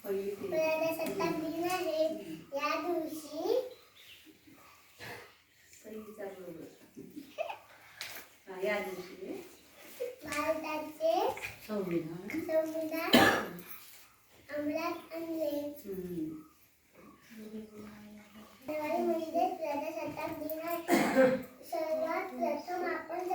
प्रजासत्ताक दिन आहे या दिवशी भारताचे संविधान अंमलात आणले. दिवाळी म्हणजे प्रजासत्ताक दिन आहे. सर्वात प्रथम आपण